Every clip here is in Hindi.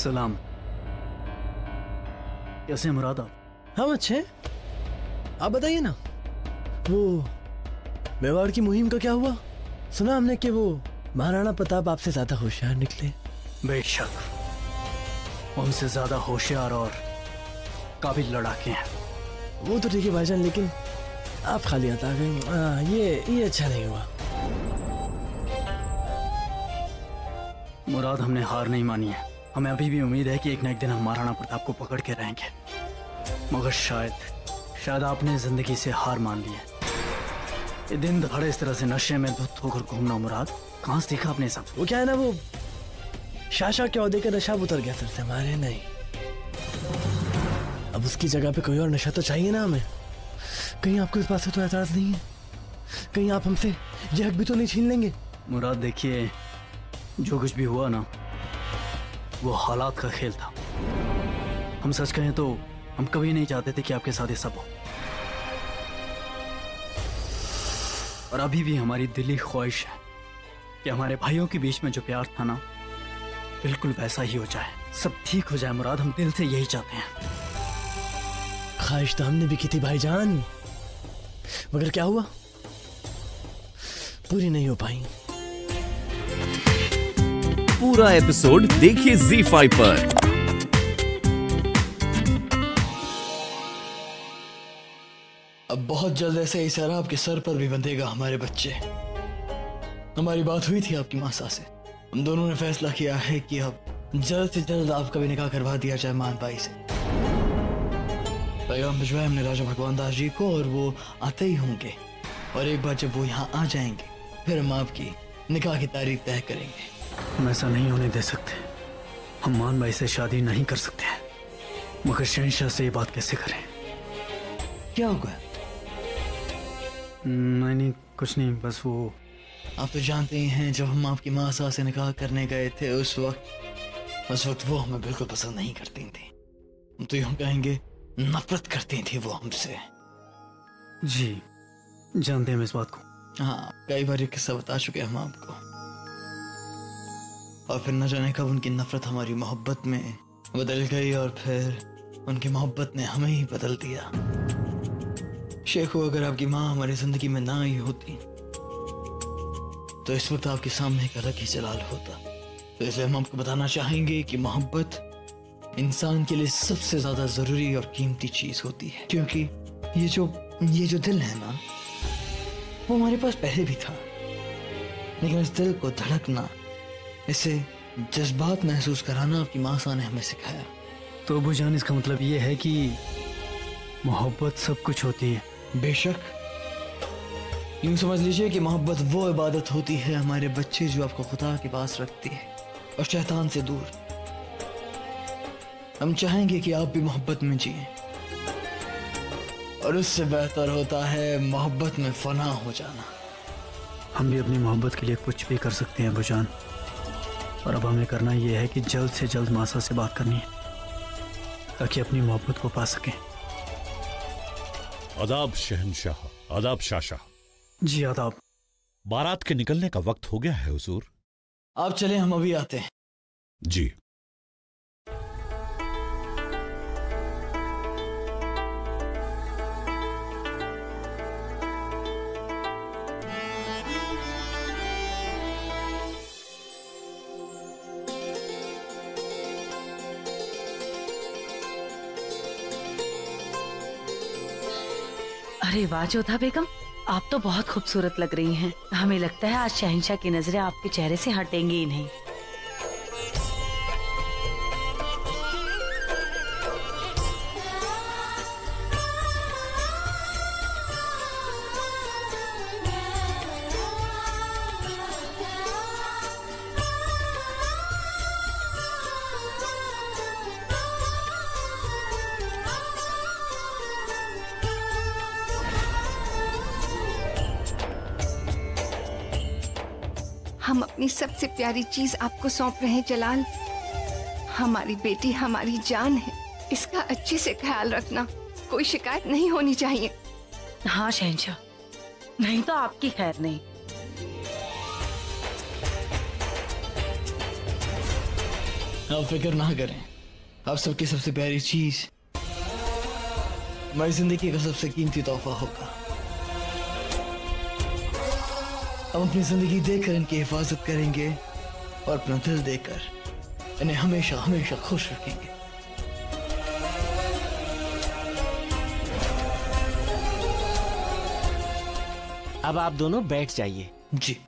सलाम। कैसे हैं मुराद आप? हम अच्छे हैं। आप बताइए ना, वो मेवाड़ की मुहिम का क्या हुआ? सुना हमने कि वो महाराणा प्रताप आपसे ज्यादा होशियार निकले। बेशक, उनसे ज्यादा होशियार और काबिल लड़ाके हैं। वो तो ठीक है भाईजान, लेकिन आप खाली हाथ आ गए। ये अच्छा नहीं हुआ। मुराद, हमने हार नहीं मानी है। हमें अभी भी उम्मीद है कि एक न एक दिन हम महाराणा प्रताप को पकड़ के रहेंगे, मगर शायद आपने जिंदगी से हार मान ली है। ये दिन दहाड़े इस तरह से नशे में धुत होकर घूमना, मुराद, कहाँ से सीखा आपने सब? वो क्या है ना, वो शाशा के औहदे का नशा उतर गया सर से हमारे। नहीं, अब उसकी जगह पे कोई और नशा तो चाहिए ना हमें। कहीं आपको इस बात से तो एतराज नहीं है? कहीं आप हमसे यह हक भी तो नहीं छीन लेंगे? मुराद देखिए, जो कुछ भी हुआ ना, वो हालात का खेल था। हम सच कहें तो हम कभी नहीं चाहते थे कि आपके साथ ये सब हो, और अभी भी हमारी दिली ख्वाहिश है कि हमारे भाइयों के बीच में जो प्यार था ना, बिल्कुल वैसा ही हो जाए, सब ठीक हो जाए। मुराद, हम दिल से यही चाहते हैं। ख्वाहिश तो हमने भी की थी भाईजान, मगर क्या हुआ, पूरी नहीं हो पाई। पूरा एपिसोड देखिए ZEE5 पर। अब बहुत जल्द ऐसे ही सर आपके सर पर भी बंधेगा हमारे बच्चे। हमारी बात हुई थी आपकी मासा से, हम दोनों ने फैसला किया है कि अब जल्द से जल्द आपका भी निकाह करवा दिया जाए मान भाई से। पैगाम भिजवाया हमने राजा भगवान दास जी को, और वो आते ही होंगे, और एक बार जब वो यहाँ आ जाएंगे फिर हम आपकी निकाह की तारीख तय करेंगे। हम ऐसा नहीं होने दे सकते। हम मान भाई से शादी नहीं कर सकते, मगर शहंशाह से ये बात कैसे करें? क्या होगा? नहीं, कुछ नहीं, बस वो आप तो जानते ही हैं, जब हम आपकी मासा से निकाह करने गए थे उस वक्त वो हमें बिल्कुल पसंद नहीं करती थी। हम तो यूं कहेंगे नफरत करती थी वो हमसे। जी, जानते हैं हम इस बात को। हाँ, कई बार ये किस्सा बता चुके हम आपको, और फिर न जाने कब उनकी नफरत हमारी मोहब्बत में बदल गई, और फिर उनकी मोहब्बत ने हमें ही बदल दिया। शेखो, अगर आपकी माँ हमारी जिंदगी में ना आई होती तो इस वक्त आपके सामने एक अलग ही जलाल होता। तो इसलिए हम आपको बताना चाहेंगे कि मोहब्बत इंसान के लिए सबसे ज्यादा जरूरी और कीमती चीज होती है, क्योंकि ये जो दिल है ना, वो हमारे पास पहले भी था, लेकिन इस दिल को धड़कना, इसे जज्बात महसूस कराना आपकी मासा ने हमें सिखाया। तो अबू जान, इसका मतलब ये है कि मोहब्बत सब कुछ होती है? बेशक, यूं समझ लीजिए कि मोहब्बत वो इबादत होती है हमारे बच्चे जो आपको खुदा के पास रखती है और शैतान से दूर। हम चाहेंगे कि आप भी मोहब्बत में जिएं, और उससे बेहतर होता है मोहब्बत में फना हो जाना। हम भी अपनी मोहब्बत के लिए कुछ भी कर सकते हैं अबू जान, और अब हमें करना यह है कि जल्द से जल्द मासा से बात करनी है ताकि अपनी मोहब्बत को पा सकें। आदाब शहंशाह, आदाब शाशाह। जी आदाब। बारात के निकलने का वक्त हो गया है हुजूर। आप चले, हम अभी आते हैं। जी। अरे वाह जोधा बेगम, आप तो बहुत खूबसूरत लग रही हैं। हमें लगता है आज शहंशाह की नजरें आपके चेहरे से हटेंगी ही नहीं। हम अपनी सबसे प्यारी चीज आपको सौंप रहे हैं जलाल। हमारी बेटी हमारी जान है, इसका अच्छे से ख्याल रखना, कोई शिकायत नहीं होनी चाहिए। हाँ शहंशाह, नहीं तो आपकी खैर नहीं। आप फिक्र ना करें, आप सबकी सबसे प्यारी चीज हमारी जिंदगी का सबसे कीमती तोहफा होगा। हम अपनी जिंदगी देकर इनकी हिफाजत करेंगे और अपना दिल देकर इन्हें हमेशा हमेशा खुश रखेंगे। अब आप दोनों बैठ जाइए। जी।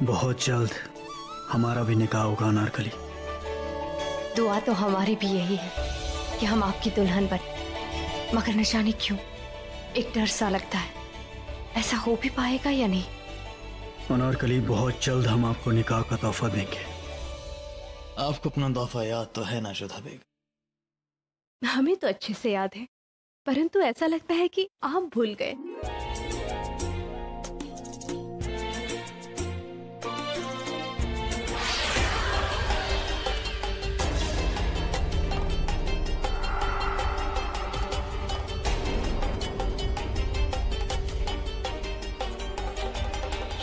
बहुत जल्द हमारा भी निकाह होगा अनारकली। दुआ तो हमारी भी यही है कि हम आपकी दुल्हन बने, मगर न जाने क्यों एक डर सा लगता है, ऐसा हो भी पाएगा या नहीं। अनारकली, बहुत जल्द हम आपको निकाह का तोहफा देंगे। आपको अपना तोहफा याद तो है ना शुदा बेगम? हमें तो अच्छे से याद है, परंतु ऐसा लगता है कि आप भूल गए।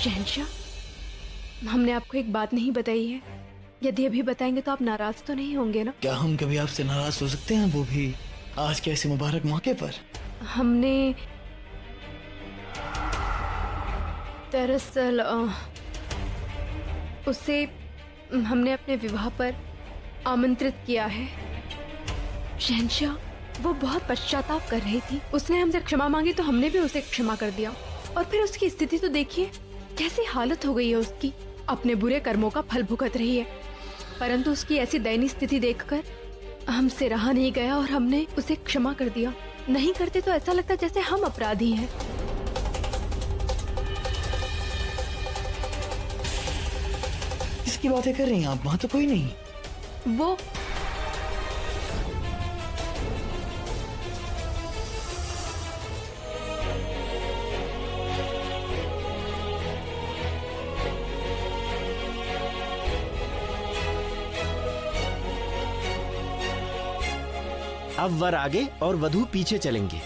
शहंशाह, हमने आपको एक बात नहीं बताई है। यदि अभी बताएंगे तो आप नाराज तो नहीं होंगे ना? क्या हम कभी आपसे नाराज हो सकते हैं, वो भी आज के ऐसे मुबारक मौके पर? हमने दरअसल उसे हमने अपने विवाह पर आमंत्रित किया है। शहंशाह, वो बहुत पश्चाताप कर रही थी। उसने हमसे क्षमा मांगी तो हमने भी उसे क्षमा कर दिया। और फिर उसकी स्थिति तो देखिए, कैसी हालत हो गई है उसकी। अपने बुरे कर्मों का फल भुगत रही है, परंतु उसकी ऐसी दयनीय स्थिति देखकर हमसे रहा नहीं गया और हमने उसे क्षमा कर दिया। नहीं करते तो ऐसा लगता जैसे हम अपराधी हैं। किसकी बातें कर रही हैं आप? वहां तो कोई नहीं। वो अब वर आगे और वधू पीछे चलेंगे।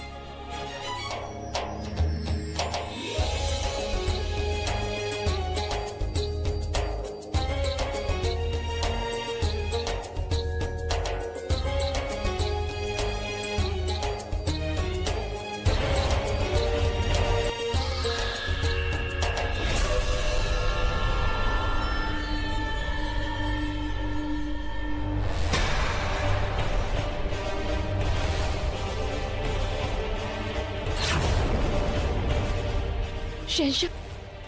शहंशाह,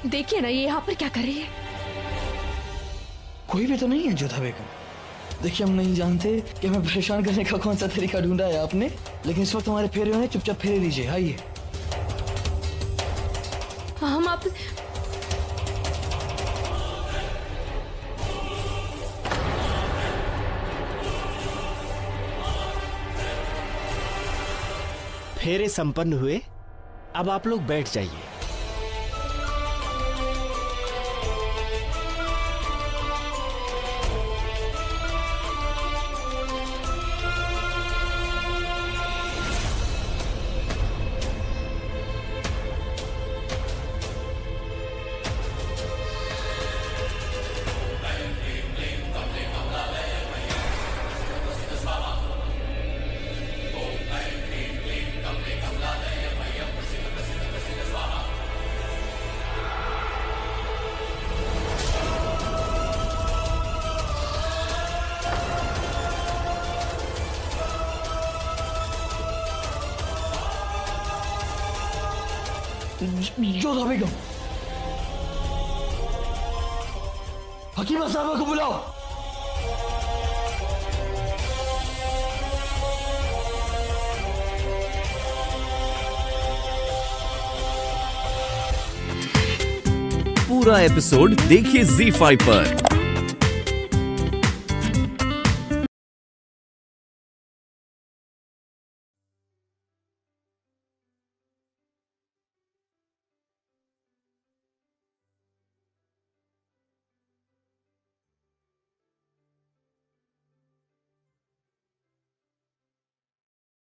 देखिए ना, ये यहाँ पर क्या कर रही है? कोई भी तो नहीं है जोधा बेगम। देखिए, हम नहीं जानते कि हमें परेशान करने का कौन सा तरीका ढूंढा है आपने, लेकिन इस वक्त हमारे फेरे होने, चुपचाप फेरे दीजिए। आइए। हम आप फेरे संपन्न हुए। अब आप लोग बैठ जाइए। जोधा बेगम, हकीमा साहबा को बुलाओ। पूरा एपिसोड देखिए ZEE5 पर।